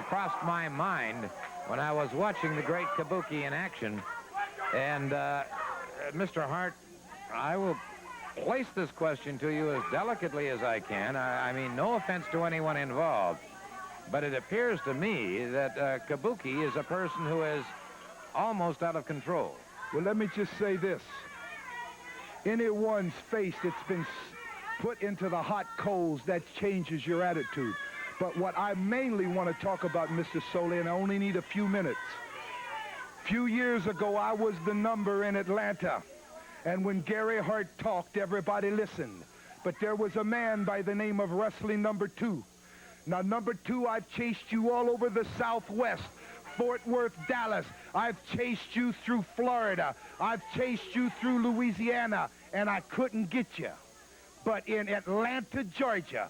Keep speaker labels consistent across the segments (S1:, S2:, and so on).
S1: crossed my mind when I was watching the great Kabuki in action. And Mr. Hart, I will place this question to you as delicately as I can. I mean, no offense to anyone involved, but it appears to me that Kabuki is a person who is almost out of control.
S2: Well, let me just say this. Anyone's face that's been put into the hot coals, that changes your attitude. But what I mainly want to talk about, Mr. Soley, and I only need a few minutes. A few years ago, I was the number in Atlanta. And when Gary Hart talked, everybody listened. But there was a man by the name of Wrestling Number 2. Now, Number 2, I've chased you all over the Southwest. Fort Worth, Dallas. I've chased you through Florida. I've chased you through Louisiana, and I couldn't get you. But in Atlanta, Georgia,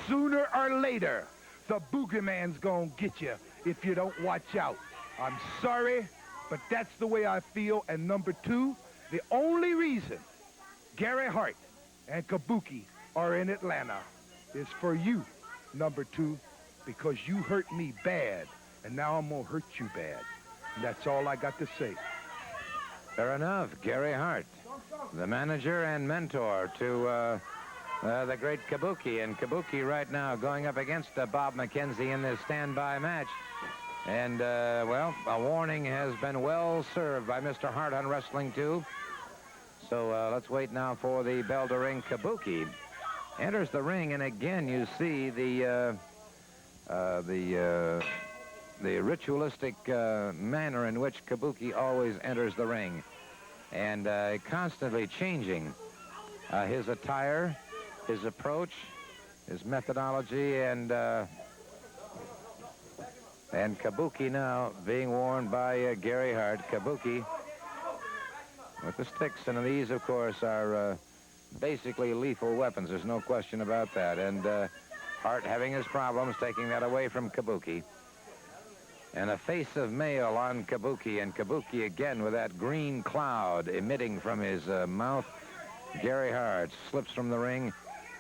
S2: sooner or later, the boogeyman's gonna get you if you don't watch out. I'm sorry, but that's the way I feel. And Number 2, the only reason Gary Hart and Kabuki are in Atlanta is for you, Number 2, because you hurt me bad. And now I'm going to hurt you bad. And that's all I got to say.
S1: Fair enough. Gary Hart, the manager and mentor to the great Kabuki. And Kabuki right now going up against Bob McKenzie in this standby match. And, well, a warning has been well served by Mr. Hart on Wrestling 2. So let's wait now for the bell to ring. Kabuki enters the ring, and again you see the ritualistic manner in which Kabuki always enters the ring, and constantly changing his attire, his approach, his methodology, and Kabuki now being warned by Gary Hart. Kabuki with the sticks, and these, of course, are basically lethal weapons. There's no question about that. And Hart having his problems, taking that away from Kabuki. And a face of mail on Kabuki, and Kabuki again with that green cloud emitting from his mouth. Gary Hart slips from the ring,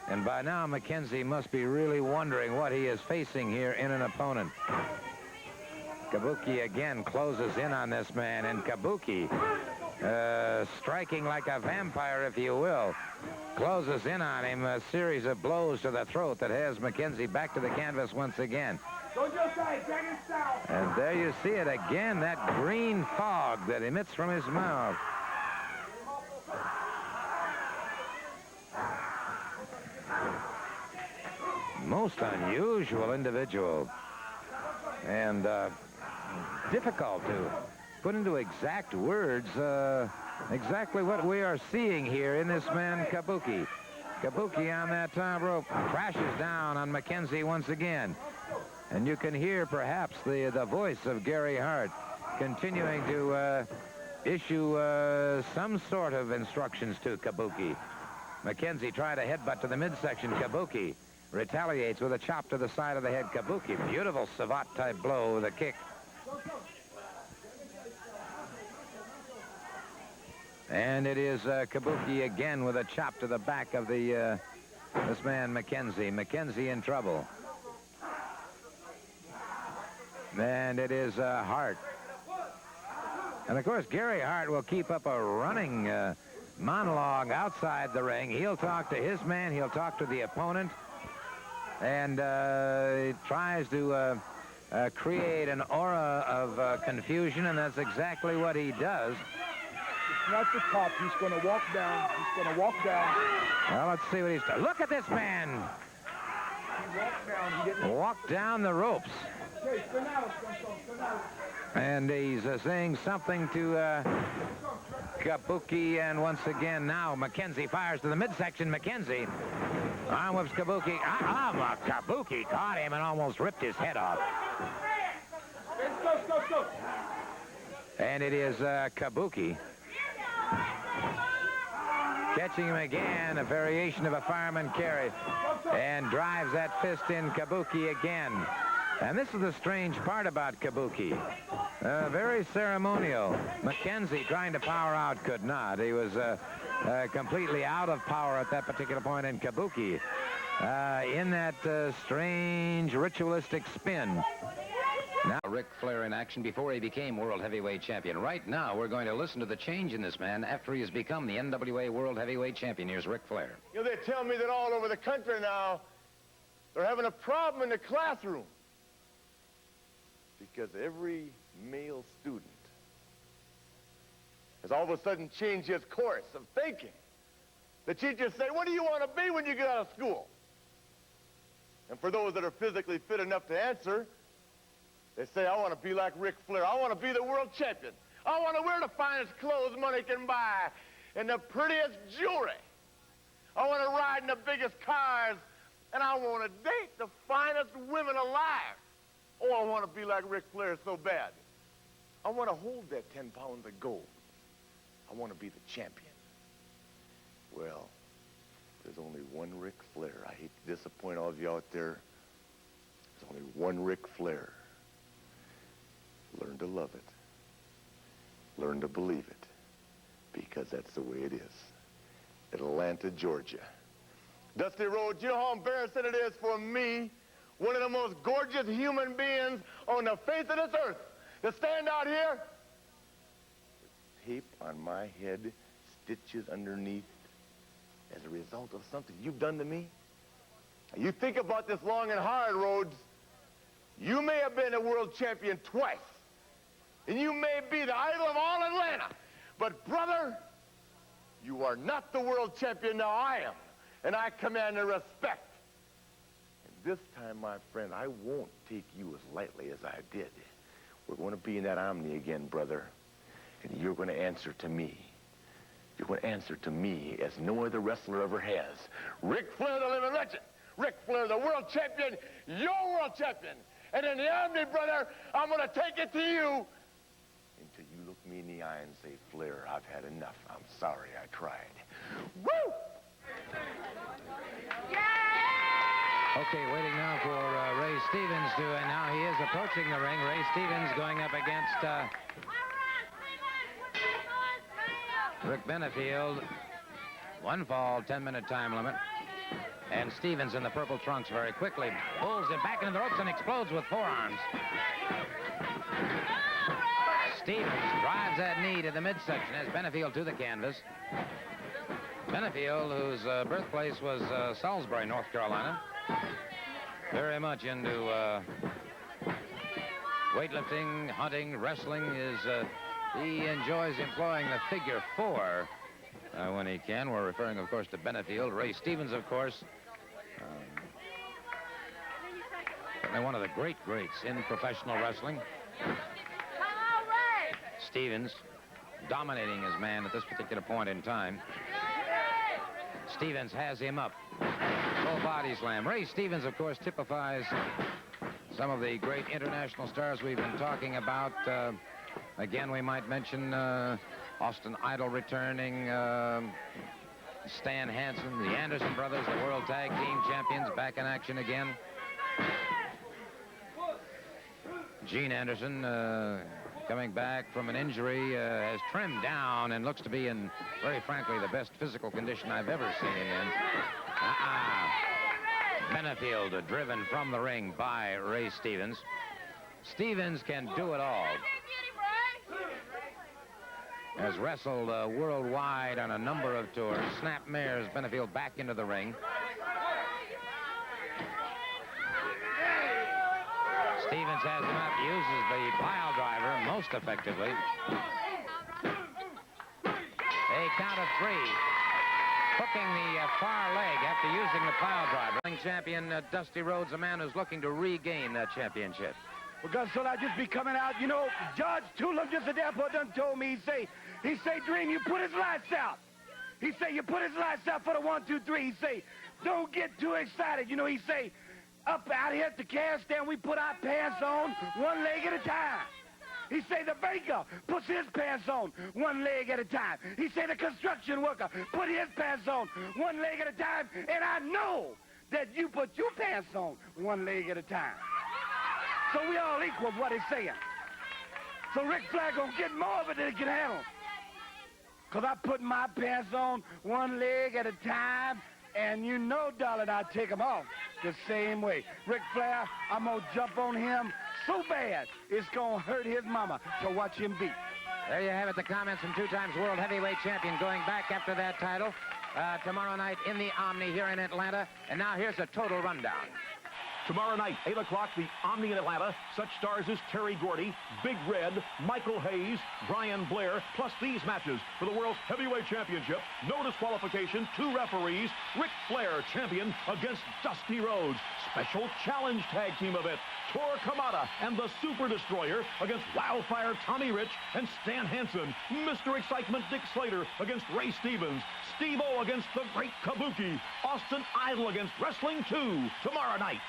S1: and by now McKenzie must be really wondering what he is facing here in an opponent. Kabuki again closes in on this man, and Kabuki, striking like a vampire, if you will, closes in on him, a series of blows to the throat that has McKenzie back to the canvas once again. And there you see it again, that green fog that emits from his mouth. Most unusual individual. And difficult to put into exact words exactly what we are seeing here in this man, Kabuki. Kabuki on that top rope crashes down on McKenzie once again. And you can hear perhaps the voice of Gary Hart continuing to issue some sort of instructions to Kabuki. McKenzie tried a headbutt to the midsection. Kabuki retaliates with a chop to the side of the head. Kabuki, beautiful savate-type blow with a kick. And it is Kabuki again with a chop to the back of the this man, McKenzie. McKenzie in trouble. And it is Hart. And, of course, Gary Hart will keep up a running monologue outside the ring. He'll talk to his man. He'll talk to the opponent. And he tries to create an aura of confusion, and that's exactly what he does.
S2: It's not the top. He's going to walk down. He's going to walk down.
S1: Well, let's see what he's done. Look at this man.
S2: He walked down. He didn't
S1: walk down the ropes. And he's saying something to Kabuki, and once again now McKenzie fires to the midsection. McKenzie arm whips Kabuki. Kabuki caught him and almost ripped his head off. And it is Kabuki catching him again, a variation of a fireman carry, and drives that fist in Kabuki again. And this is the strange part about Kabuki. Very ceremonial. McKenzie trying to power out could not. He was completely out of power at that particular point. And Kabuki in that strange ritualistic spin
S3: Now, Ric Flair in action before he became World Heavyweight Champion. Right now, we're going to listen to the change in this man after he has become the NWA World Heavyweight Champion. Here's Ric Flair.
S4: You know, they tell me that all over the country now, they're having a problem in the classroom because every male student has all of a sudden changed his course of thinking. The teachers say, what do you want to be when you get out of school? And for those that are physically fit enough to answer, they say, I want to be like Ric Flair. I want to be the world champion. I want to wear the finest clothes money can buy and the prettiest jewelry. I want to ride in the biggest cars, and I want to date the finest women alive. Oh, I want to be like Ric Flair so bad. I want to hold that 10 pounds of gold. I want to be the champion. Well, there's only one Ric Flair. I hate to disappoint all of you out there. There's only one Ric Flair. Learn to love it. Learn to believe it. Because that's the way it is. Atlanta, Georgia. Dusty Rhodes, you know how embarrassing it is for me, one of the most gorgeous human beings on the face of this earth, to stand out here with tape on my head, stitches underneath, as a result of something you've done to me? You think about this long and hard, Rhodes. You may have been a world champion twice, and you may be the idol of all Atlanta, but brother, you are not the world champion. Now I am, and I command the respect. And this time, my friend, I won't take you as lightly as I did. We're going to be in that Omni again, brother, and you're going to answer to me. You're going to answer to me as no other wrestler ever has. Ric Flair, the living legend. Ric Flair, the world champion, your world champion. And in the Omni, brother, I'm going to take it to you until you look me in the eye and say, Flair, I've had enough. I'm sorry I tried. Woo!
S3: Okay, waiting now for Ray Stevens to, and now he is approaching the ring. Ray Stevens going up against Rick Benefield. One fall, 10-minute time limit. And Stevens in the purple trunks very quickly pulls him back into the ropes and explodes with forearms. Stevens drives that knee to the midsection as Benefield to the canvas. Benefield, whose birthplace was Salisbury, North Carolina, very much into weightlifting, hunting, wrestling. He enjoys employing the figure 4 when he can. We're referring, of course, to Benefield. Ray Stevens, of course, certainly one of the greats in professional wrestling. Stevens dominating his man at this particular point in time. Stevens has him up. Full body slam. Ray Stevens, of course, typifies some of the great international stars we've been talking about. Again, we might mention Austin Idol returning, Stan Hansen, the Anderson brothers, the World Tag Team Champions, back in action again. Gene Anderson, coming back from an injury, has trimmed down and looks to be in, very frankly, the best physical condition I've ever seen him in. Benefield driven from the ring by Ray Stevens. Stevens can do it all. Has wrestled worldwide on a number of tours. Snap mares Benefield back into the ring. Stevens has him up, uses the pile driver most effectively. A count of 3. Hooking the far leg after using the pile driver. Champion Dusty Rhodes, a man who's looking to regain that championship.
S5: Well, God, so I just be coming out. You know, Judge Tulip just at the airport done told me, he say, Dream, you put his lights out. He say, you put his lights out for the 1, 2, 3. He say, don't get too excited. You know, he say, up out here at the cash stand, we put our pants on 1 leg at a time. He say the baker puts his pants on 1 leg at a time. He say the construction worker put his pants on 1 leg at a time. And I know that you put your pants on 1 leg at a time. So we all equal what he's saying. So Ric Flair gonna get more of it than he can handle. Cause I put my pants on 1 leg at a time, and you know, darling, I take them off the same way. Ric Flair, I'm gonna jump on him so bad, it's going to hurt his mama to watch him beat.
S3: There you have it, the comments from two-times world heavyweight champion going back after that title tomorrow night in the Omni here in Atlanta. And now here's a total rundown.
S6: Tomorrow night, 8 o'clock, the Omni in Atlanta. Such stars as Terry Gordy, Big Red, Michael Hayes, Brian Blair, plus these matches for the World's Heavyweight Championship. No disqualification, 2 referees. Ric Flair, champion, against Dusty Rhodes. Special challenge tag team event. Tor Kamada and the Super Destroyer against Wildfire Tommy Rich and Stan Hansen. Mr. Excitement Dick Slater against Ray Stevens. Steve-O against the Great Kabuki. Austin Idol against Wrestling 2 tomorrow night.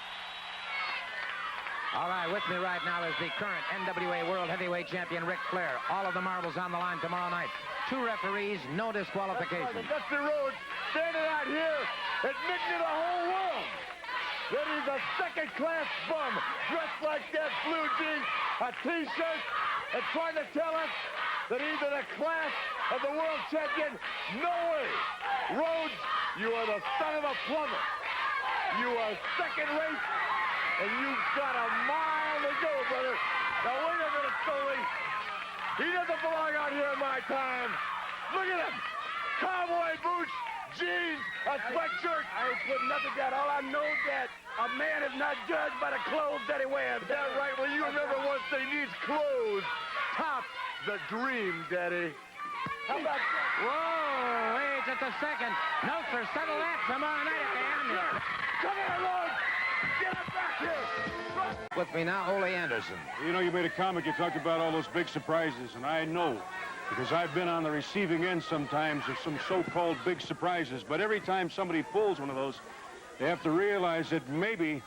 S3: All right, with me right now is the current NWA World Heavyweight Champion, Ric Flair. All of the marbles on the line tomorrow night. 2 referees, no disqualification.
S4: Dusty Rhodes standing out here admitting to the whole world that he's a second-class bum dressed like that, blue jeans, a T-shirt, and trying to tell us that he's in a class of the world champion. No way. Rhodes, you are the son of a plumber. You are second-rate. And you've got a mile to go, brother. Now, wait a minute, Foley. He doesn't belong out here in my time. Look at him. Cowboy boots, jeans, a sweatshirt.
S5: I ain't putting nothing down. All I know that a man is not judged by the clothes that he wears.
S4: Is that right? Well, you remember one thing. These clothes top the dream, Daddy.
S5: How about that?
S3: Whoa, wait just a second. Note for settle that tomorrow night at the Omni.
S5: Come here, Rhodes. Get him back here.
S3: With me now, Ole Anderson.
S7: You know, you made a comic, you talked about all those big surprises, and I know, because I've been on the receiving end sometimes of some so-called big surprises, but every time somebody pulls one of those, they have to realize that maybe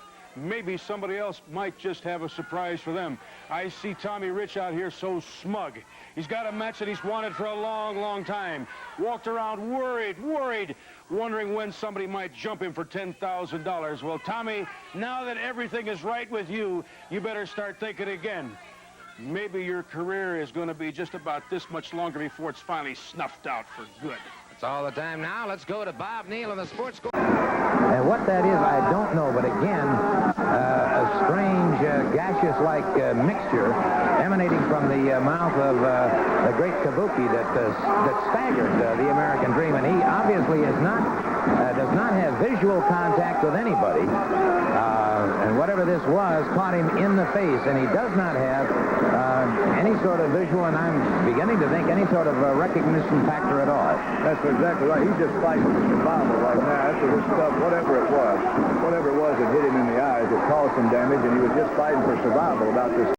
S7: somebody else might just have a surprise for them. I see Tommy Rich out here so smug. He's got a match that he's wanted for a long, long time. Walked around worried, wondering when somebody might jump him for $10,000. Well, Tommy, now that everything is right with you, you better start thinking again. Maybe your career is going to be just about this much longer before it's finally snuffed out for good.
S3: That's all the time now. Let's go to Bob Neal in the Sports Score.
S1: And what that is, I don't know, but again, a strange, gaseous-like mixture emanating from the mouth of the great Kabuki that staggered the American Dream. And he obviously does not have visual contact with anybody. And whatever this was caught him in the face, and he does not have any sort of visual, and I'm beginning to think any sort of recognition factor at all.
S2: That's exactly right. He's just fighting for survival right now. After this stuff, whatever it was that hit him in the eyes, it caused some damage, and he was just fighting for survival about this.